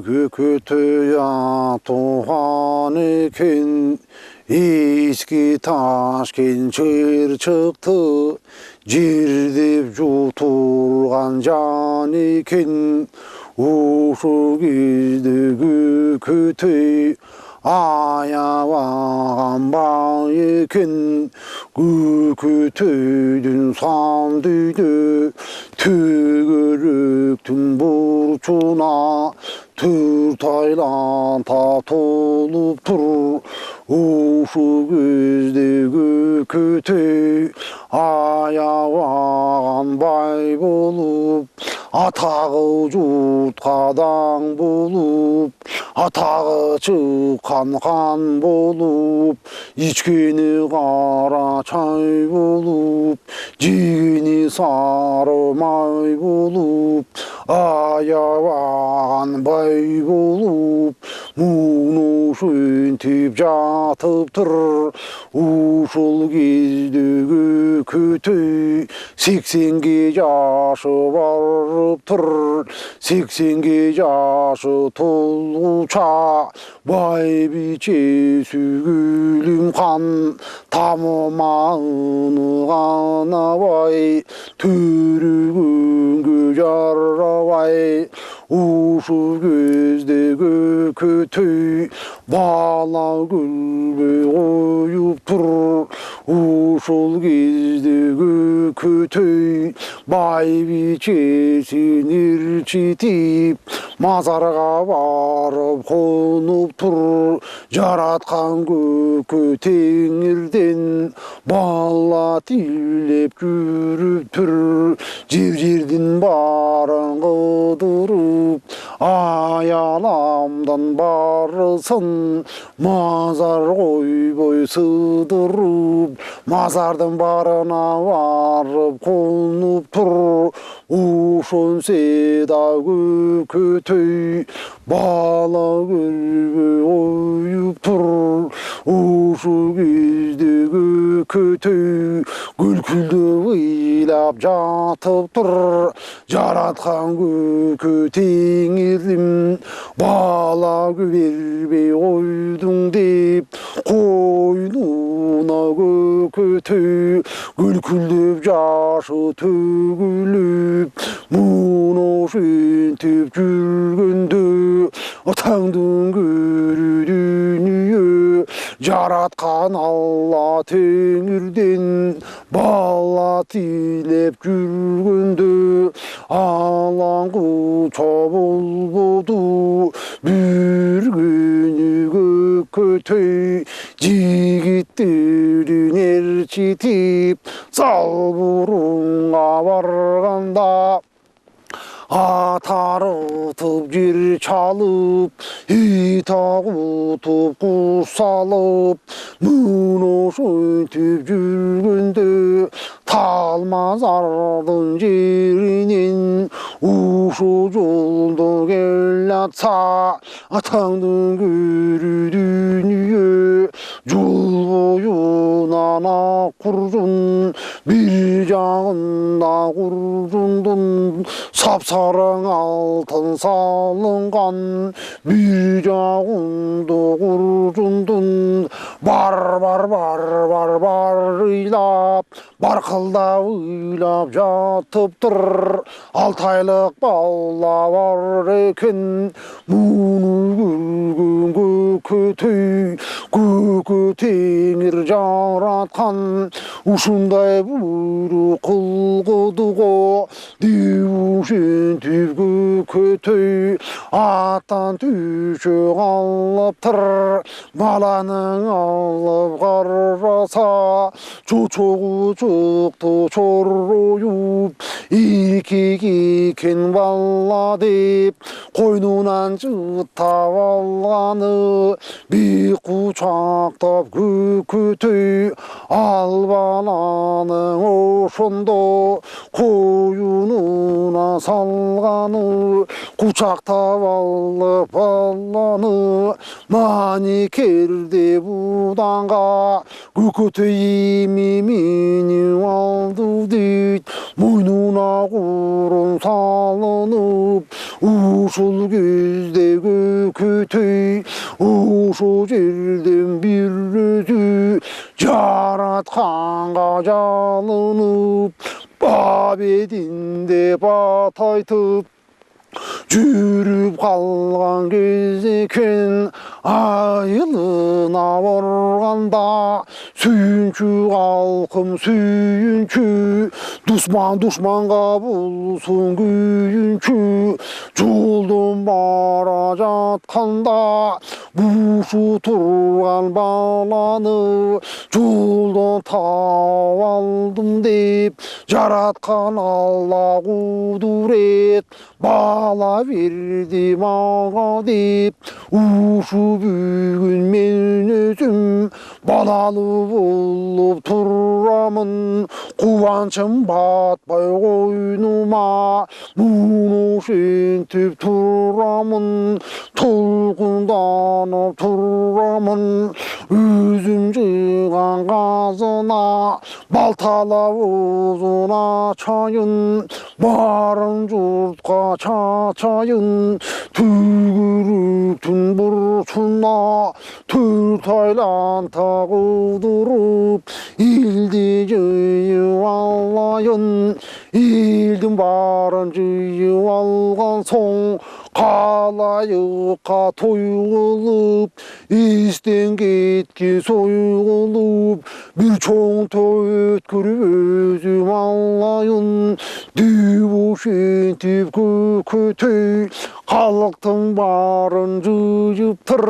Көкөтөй туған екен, ескі ташкен шыр шықты, жер деп жұтылған жан екен. Осы кезде көкөтөй аялаған бай екен. Көкөтөйдүн сан дүйдө төгөрөктүн бурчуна төрт айланта толуп тур. Осы кезде көкөтөй аялаған бай болуп, атағы жұртқа даң болуп, атағы шыққан қан болуп, ичкени қара чай болуп, жегени сары май болуп, аялаған бай болуп, муну шөнтеп жатып тұр. Ушыл кезде көкөтөй 80-ге жашы барып тұр. 80-ге жашы толғуча бай биче сүйгүлүм қан, тамыманы ғана бай төрігінгі жарабай. Ушы кезде көкөтөй бала гүлге қойып тұр. Ушыл кезде көкөтөй бай бичесін ірчитіп, мазарға барып қонып тұр. Жаратқан көкөтеңірден бала тілеп жүріп тұр. Жер-жердің барын қыдырып, аяламдан барысын мазар қойбой сыдырып, мазардың барына барып қонып тұр. Ушонсе да көкөтөй бала гүлге ойып тұр. Ушу кезде көкөтөй гүл-күлді ыйлап жатып тұр. Жаратқан көкөтеңірдім бала бербей қойдың деп, қойнуна көкөтөй гүл-күлдеп жашы төгіліп, мұны шентеп жүргенде таңдың көрі дүние. Жаратқан Алла теңірден бала тілеп жүргенде алаңқұта болбоду. Bir günü көкөтөй жигиттерин ээрчитип, зал бурунга барганда атарытып жер чалып, ит агутуп куш салып, муну шөнтүп жүргөндө талмазардын жеринен ушу жолдо келатса атаңдын көрү дүнүйө. Жол боюнан ак куржун, бир жагында куржундун сапсарың алтын салынган, бир жагында куржундун бар ыйлап, баркылдап ыйлап жатып тур. 6 айлык бала бар экен, муну көргөн көкөтеңир жараткан. Ушундай буйрук кылгыды го деп ушинтип көкөтөй аттан түшөк алыптыр. Баланың алып караса чочогу чыкты чорроюп, эркек экен бала деп қойнынан жытап алғаны бек құшақтап көкөтөй ал баланың ошондо қойнына салғаны құшақтап алып баланы маникерде буданға көкөтөй мені алды дейт мойнына құрын салынып ушул кезде көкөтөй ошо жерден бир өзү жаратканга жалынып бабединде бат айтып жүрүп калган кез экен айылына барганда сүйүнчү калкым сүйүнчү душман душманга болсун күйүнчү жолдон бара жатканда бушу турган баланы жолдон таап алдым деп жараткан Алла кудурет бала берди мага деп ушу бүгүн мен өзүм балалуу болуп турамын кубанчым батпай койнума муну ошентип турамын толкунданып турамын өзүм жыйган казына балталап оозуна чайын барын журтка чачайын түгүрүктүн бурчуна төрт айланта кудуруп элди жыйып алайын элдин баарын жыйып алган соң калайыкка той кылып эстен кеткен сой кылып бир чоң той өткөрүп өзүм алайын деп ошентип көкөтөй калктын баарын жыйыптыр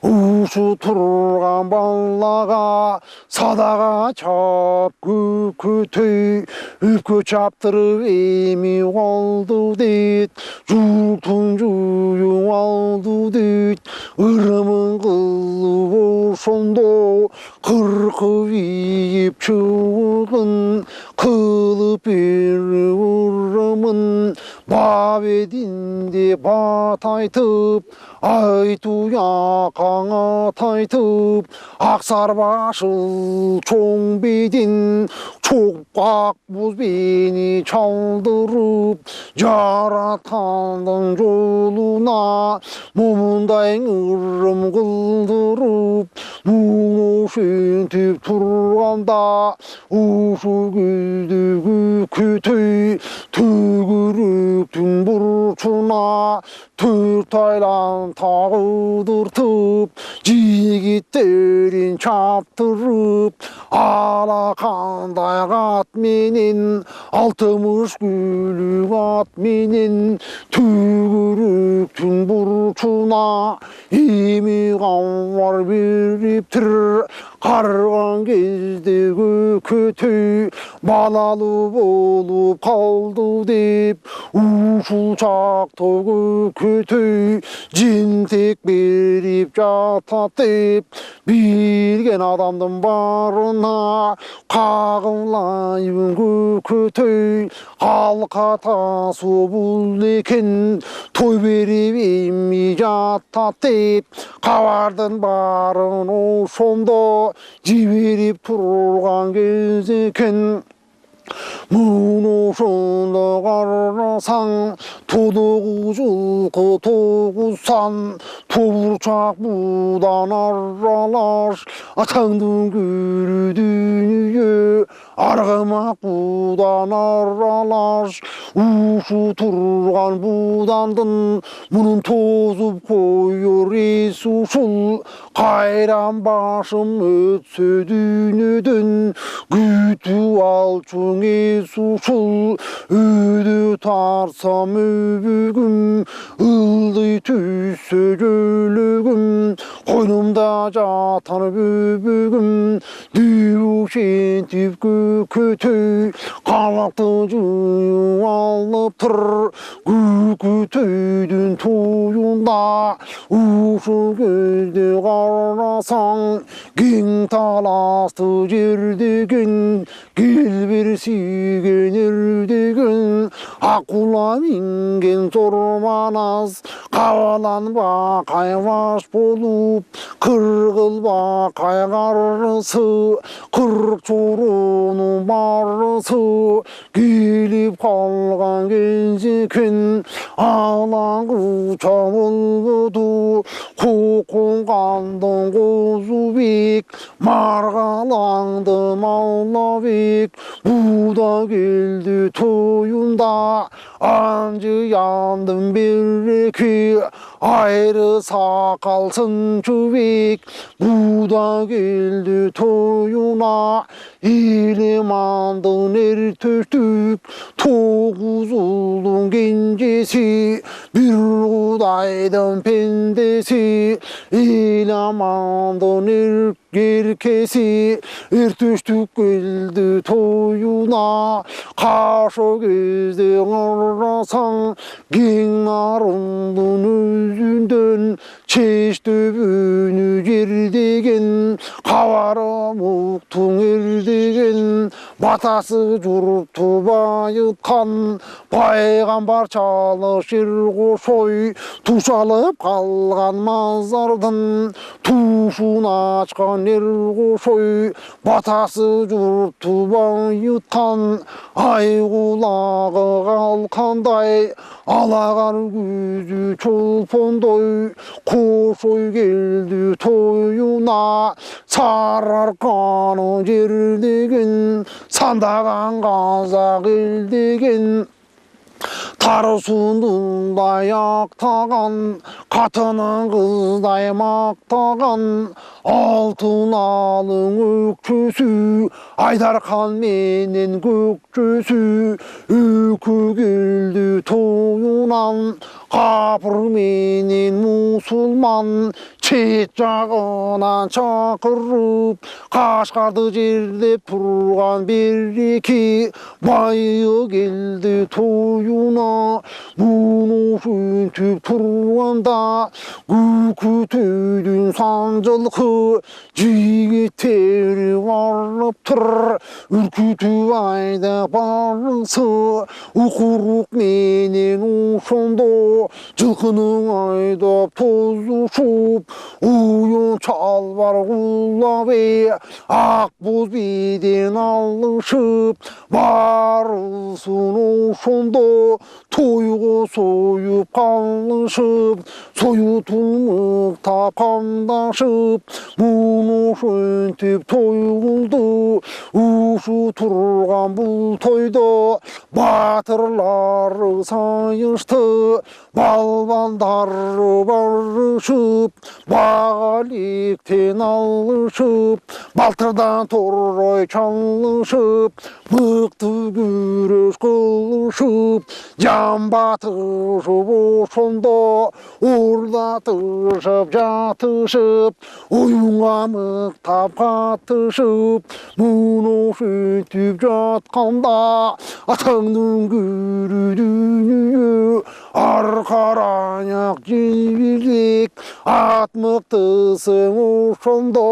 ушу турган балага садага чап көкөтөй өпкө чаптырып эми калды дейт жуктун жуюп алды дейт ырымын кылып ошондо кыркып ийип чыбыгын кылып берип ырымын бабединде бат айтып айтуу якаңа тайтып аксар башыл чоң бедин чокпак боз бени чалдырып жараткандын жолуна момундай ырым кылдырып муну ошентип турганда ушу көздө көкөтөй төгүрөктүн бурчуна төрт айланта кудуртуп жигиттерин чаптырып алакандай ат менен алтымыш күлүк ат менен төгүрөктүн бурчуна эми кабар бериптир карыган кезде көкөтөй балалуу болуп калды деп ушул чакта көкөтөй жентек берип жатат деп билген адамдын баарына кагылайбын көкөтөй калка тасуу бул экен той берип эми жатат деп кабардын баарын ошондо жиберип турган кез экен муну ошондо карасаң тодогу жылкы тогузсан тобурчак будан аралаш атаңдын көрү дүнүйө аргымак будан аралаш ушу турган будандын мунун тозуп коёр эси ушул кайран башым өтсө дүйнөдөн күтүп алчуң эси ушул өйдө тарсам өбөгүм ылдый түссө жөлөгүм койнумда жатар бөбөгүм деп ошентип көкөтөй калакты жыйып алыптыр Көкөтөйдүн туюнда ушу көздө карасаң кең таласты жер деген кел бер сүйген ер деген акула минген зорманаз кабаланба кайбаш болуп кыргылба кайгарысы кырк чорунун барысы келип калган кез экен алаңы чабылбоду коконгандын козу бек маргалаңды маллабек буда келди тоюнда анжыяндын береке айры сакал сынчыбек буда келди тоюна илемандын эр төштүк тогуз улдун кенжеси бир кудайдын пендеси илемандын еркеси эр төштүк келди тоюна кашо кезде карасаң кең нарындын өзүндөн чеч төбөнү жер деген кабары муктуң эр деген батасы журупту байыткан пайгамбар чалыш эр кошой тушалып калган мазардын тушун ачкан эр кошой батасы журупту байыткан ай кулагы калкандай алагар көзү чолпондой кошой келди тоюна сарыарканы жер деген сандаган казак эл деген тары сундундай актаган катынын кыздай мактаган алтын алың өкчөсү айдархан менен көкчөсү өкү келди тоюнан капыр менен мусулман чет жагынан чакырып Кашкарды жерлеп турган береке байы келди тоюна муну шүнтүп турганда Көкөтөйдүн санжылкы жигиттери барыптыр үркүтүп айдап барысы укурук менен ошондо жылкынын айдап тозушуп уюн чалбар кулабей ак боз биден алышып барысын ошондо тойго союп калышып соютулмуктап камдашып муну ошентип той кылды ушу турган бул тойдо батырлары сайышты балбалдары барышып багаликтен алышып балтырдан торой чалышып мыкты күрөш кылышып жамбатышып ошондо уурдатышып жатышып оюнга мыктап катышып муну ошентип жатканда атаңдын көрү дүнүйө аркараяк желбирек ат мыктысың ошондо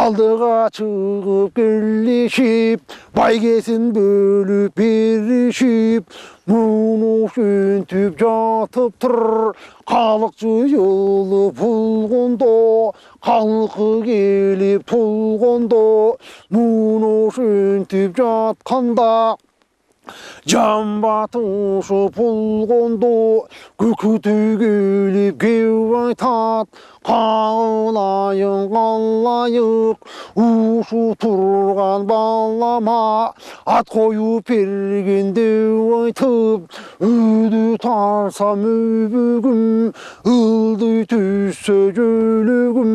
алдыга чыгып келишип байгесин бөлүп беришип муну ошентип жатыптыр калык жыйылып болгондо калкы келип толгондо муну ошентип жатканда жамбатышып болгондо Көкөтөй келип кеп айтат каалайын калайык ушу турган балама ат коюп берген деп айтып өйдү тарсам өбөгүм ылдый түссө жөлөгүм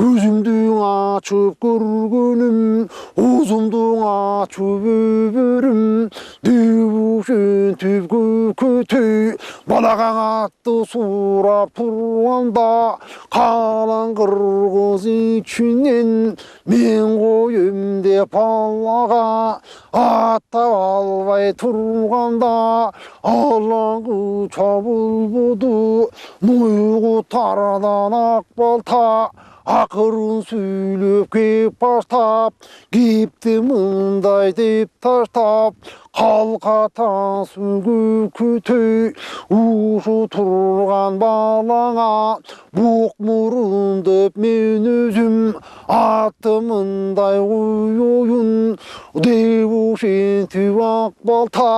көзүмдү ачып көргөнүм оозумду ачып өбөрүм деп ошентип Көкөтөй балагаң атты сурап турганда қалың қырғыз içінен мен қойым деп балаға аттап албай тұрғанда алаңғы чабыл буду нойгу тардан ақ балта ақырын сөйлеп кеп баштап кепті мындай деп таштап қалқа тасу көкөтөй ушу тұрған балаңа боқ мұрын деп мен өзім атымындай ойын деушентіп ақ балта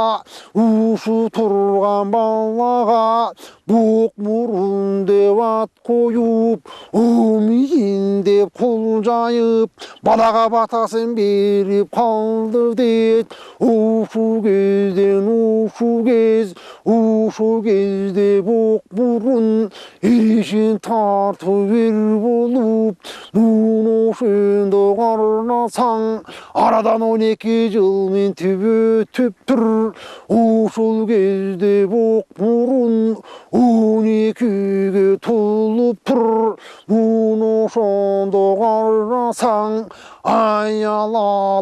ушу тұрған балаға боқ мұрын деп ат қойып өмейін деп қол жайып балаға батасын беріп қалды дед ушу кезде боқ мұрын ережен тартып ер болып мұны ошенді қарнасаң арадан 12 жылмен өтіп тұр ошол кезде боқ мұрын 12-ге толып тұр мұны ошондо қарасаң аяламата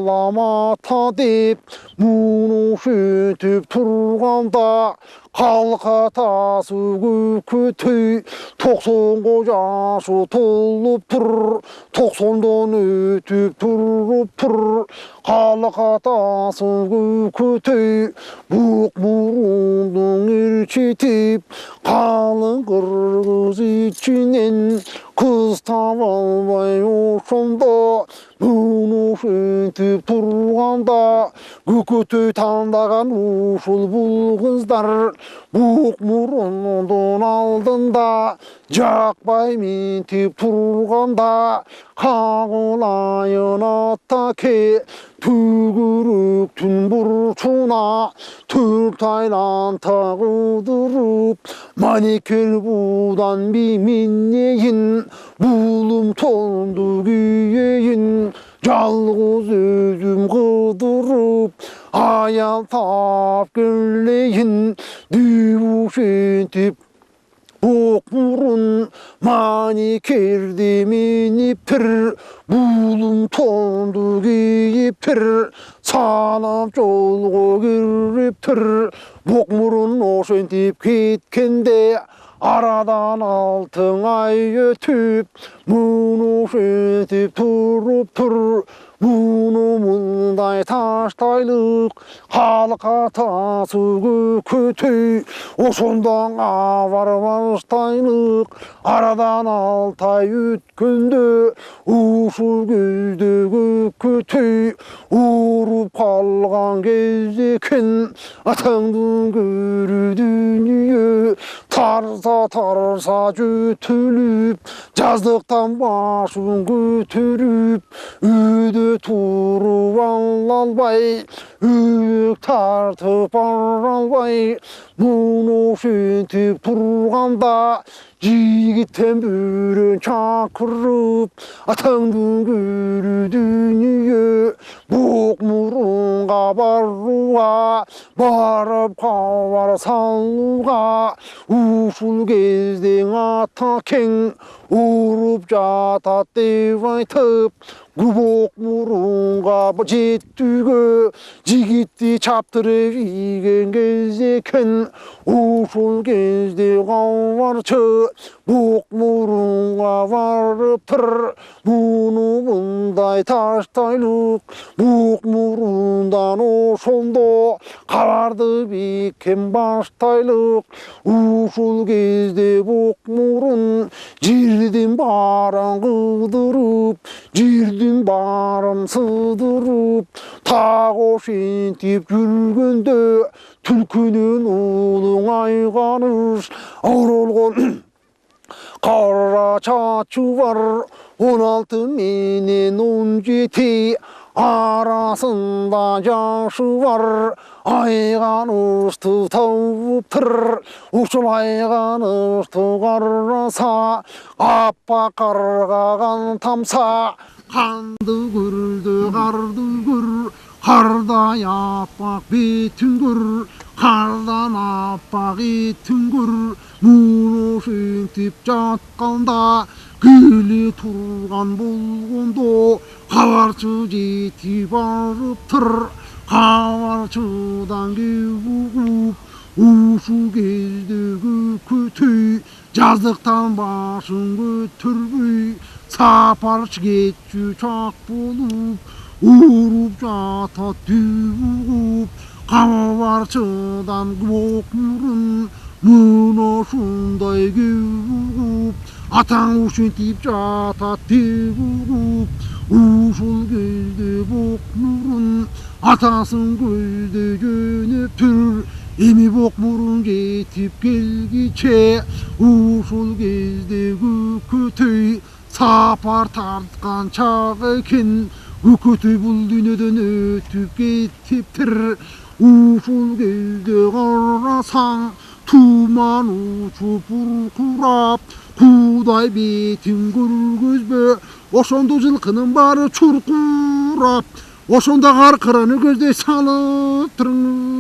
деп мұны ошентіп тұрғанда қалқа тасу көкөтөй 90-ға жашы толып тұр 90-дан өтіп тұрып тұр қалқа тасу көкөтөй боқ мұрындың ершетіп қалың қырғыз içінен қыз таба албай ошондо мұны ошентіп тұрғанда көкөтөй таңдаған ушул бұл қыздар боқ мұрындың алдында жақпай ментеп тұрғанда қағылайын аттаке түгіріктің бұрышына төрт айлан тағыдырып манекер будан бименейін бұлым тонды күйейін жалғыз өзім қыдырып аял тап келейін деушентіп боқ мұрын манекерде меніп тұр бұлым тонды киіп тұр санап жолға кіріп тұр боқ мұрын ошентіп кеткенде арадан 6 ай өтіп мұны ошентіп тұрып тұр мұны мұндай таштайлық қалқа тасу көкөтөй ошондон барбаштайлық арадан 6 ай өткенде ушул кезде көкөтөй уруп қалған кез екен атаңдын көрі дүние тарса жөтіліп жаздықтан башын көтеріп үйде тұрып албай үйек тартып бара албай мұны ошентіп тұрғанда жігіттен бүрен шақырып атаңдың көрі дүние боқ мұрынға баруға барып хабар салуға ушул кезде атакең ұрып жатат деп айтып боқ мұрынға жетуге жігітті чаптырып иген кез екен ушул кезде хабарчы боқ мұрынға барып тұр мұны мындай таштайлық боқ мұрындан ошондо хабарды бекем баштайлық ушул кезде боқ мұрын жерден барын қыдырып жерден барын сыдырып тағы ошентіп жүргенде түлкінен ұлың айғаныш оролған қара чачы бар 16 менен 17 арасында жашы бар айғанышты тауып тұр ушул айғанышты қараса аппақ қарғаған тамса қанды көрді қарды көр қардай аппақ бетін көр қардан аппақ етін көр мұны ошентіп жатқанда келе турган болгондо кабарчы жетип барыптыр. Кабарчыдан кеп угуп ушул кезде Көкөтөй жазыктан башын көтөрбөй сапарчы кетчү чак болуп уруп жатат түп угуп. Кабарчыдан ок мурун мына ушундай кеп угуп атаң ушинтип жатат деп угуп. Ушул кезде бок мурун атасын көздөй жөнөптүр. Эми бок мурун жетип келгиче ушул кезде Көкөтөй сапар тарткан чак экен. Көкөтөй бул дүйнөдөн өтүп кетиптир. Ушул кезде карасаң туман учуп буркурап Кудай бетин көргөзбө ошондо жылкынын баары чуркурап. Ошондо каркыраны көздөй салып туруң